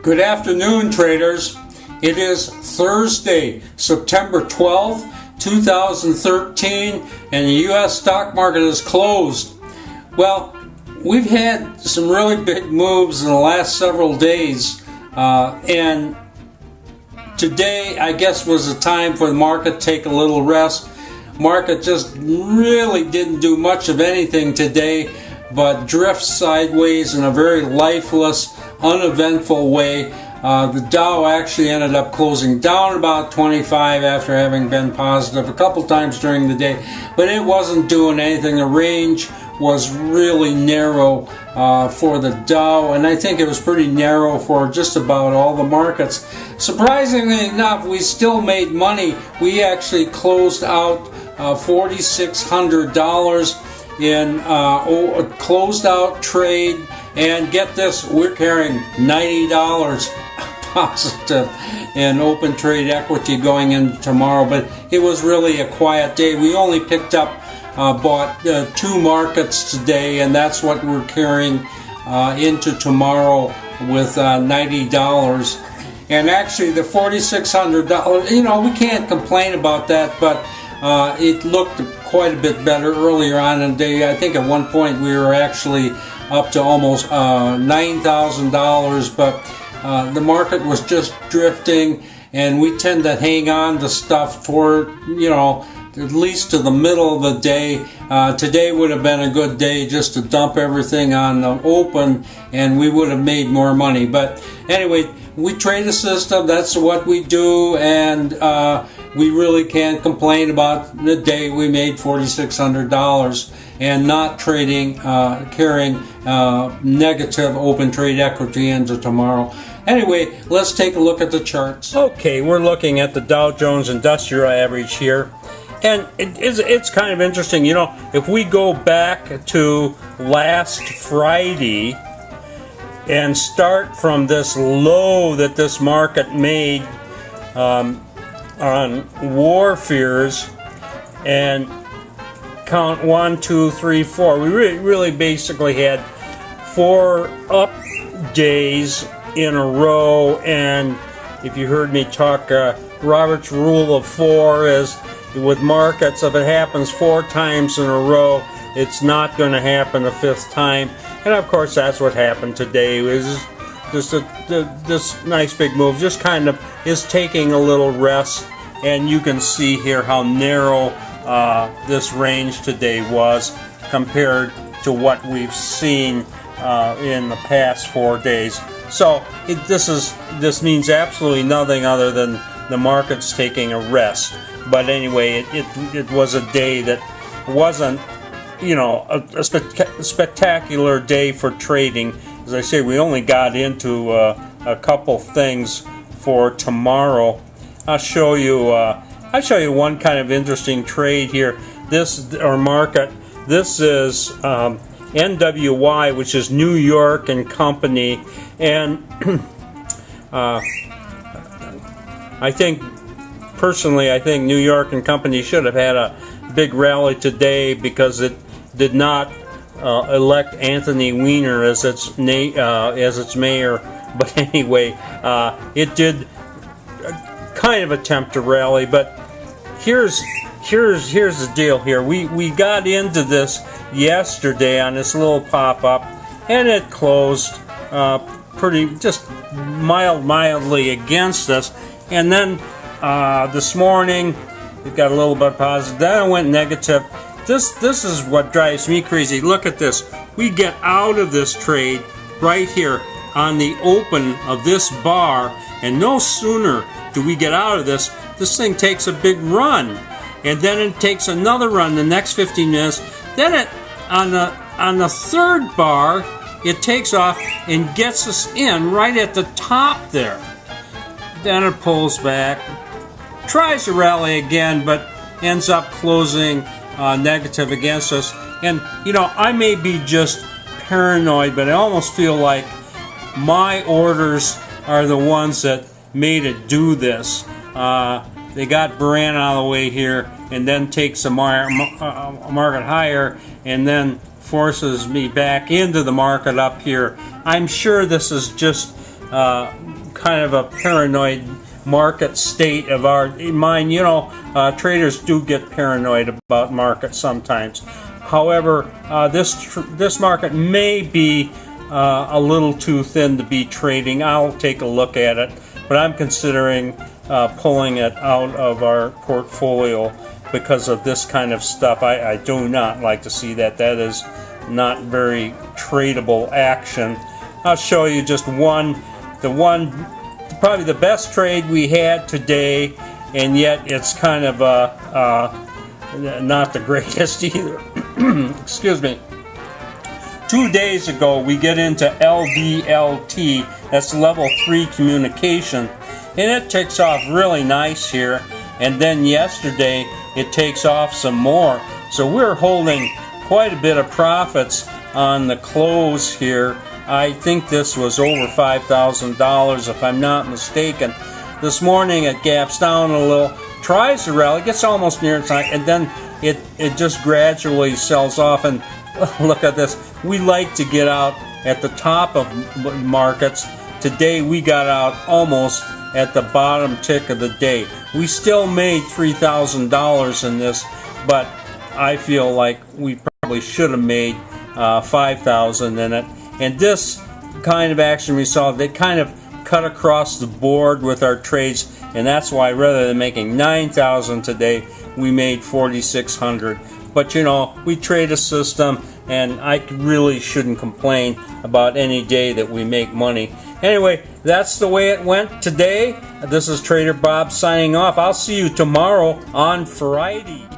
Good afternoon, traders. It is Thursday, September 12th, 2013, and the U.S. stock market is closed. Well, we've had some really big moves in the last several days, and today, I guess, was the time for the market to take a little rest. Market just really didn't do much of anything today, but drifts sideways in a very lifeless, uneventful way. The Dow actually ended up closing down about 25 after having been positive a couple times during the day, but it wasn't doing anything. The range was really narrow for the Dow, and I think it was pretty narrow for just about all the markets. Surprisingly enough, we still made money. We actually closed out $4,600 in a closed out trade, and get this, we're carrying $90 positive in open trade equity going into tomorrow. But it was really a quiet day. We only picked up bought two markets today, and that's what we're carrying into tomorrow with $90. And actually the $4,600, we can't complain about that, but it looked quite a bit better earlier on in the day. I think at one point we were actually up to almost $9,000, but the market was just drifting, and we tend to hang on to stuff toward, at least to the middle of the day. Today would have been a good day just to dump everything on the open, and we would have made more money. But anyway, we trade a system. That's what we do, and we really can't complain about the day we made $4,600 and not trading, carrying negative open trade equity into tomorrow. Anyway, let's take a look at the charts. Okay, we're looking at the Dow Jones Industrial Average here. And it's kind of interesting, if we go back to last Friday and start from this low that this market made on war fears and count 1, 2, 3, 4, we really basically had 4 up days in a row. And if you heard me talk, Robert's rule of 4 is, with markets, if it happens 4 times in a row, it's not going to happen a 5th time. And of course, that's what happened today. It was just this nice big move, just kind of is taking a little rest. And you can see here how narrow this range today was compared to what we've seen in the past 4 days. So this means absolutely nothing other than the market's taking a rest. But anyway, it was a day that wasn't, a spectacular day for trading. As I say, we only got into a couple things for tomorrow. I'll show you one kind of interesting trade here. This market. This is NWY, which is New York and Company, and Personally, I think New York and Company should have had a big rally today because it did not elect Anthony Weiner as its mayor. But anyway, it did kind of attempt to rally. But here's the deal here. We got into this yesterday on this little pop-up, and it closed pretty just mildly against us, and then this morning it got a little bit positive, then it went negative. This is what drives me crazy. Look at this. We get out of this trade right here on the open of this bar, and no sooner do we get out of this thing takes a big run, and then it takes another run the next 15 minutes. Then it on the third bar, it takes off and gets us in right at the top there. Then it pulls back, tries to rally again, but ends up closing negative against us. And I may be just paranoid, but I almost feel like my orders are the ones that made it do this. They got Buran out of the way here, and then takes a market higher, and then forces me back into the market up here. I'm sure this is just kind of a paranoid market state of our mind. You know, traders do get paranoid about markets sometimes. However, this market may be a little too thin to be trading. I'll take a look at it, but I'm considering pulling it out of our portfolio because of this kind of stuff. I do not like to see that. That is not very tradable action. I'll show you just probably the best trade we had today, and yet it's kind of not the greatest either. Excuse me. 2 days ago we get into LVLT, that's level 3 communication, and it takes off really nice here, and then yesterday it takes off some more. So we're holding quite a bit of profits on the close here. I think this was over $5,000 if I'm not mistaken. This morning it gaps down a little, tries to rally, gets almost near its high, and then it just gradually sells off. And look at this. We like to get out at the top of markets. Today we got out almost at the bottom tick of the day. We still made $3,000 in this, but I feel like we probably should have made $5,000 in it. And this kind of action we saw, they kind of cut across the board with our trades, and that's why rather than making $9,000 today, we made $4,600. But you know, we trade a system, and I really shouldn't complain about any day that we make money. Anyway, that's the way it went today. This is Trader Bob signing off. I'll see you tomorrow on Friday.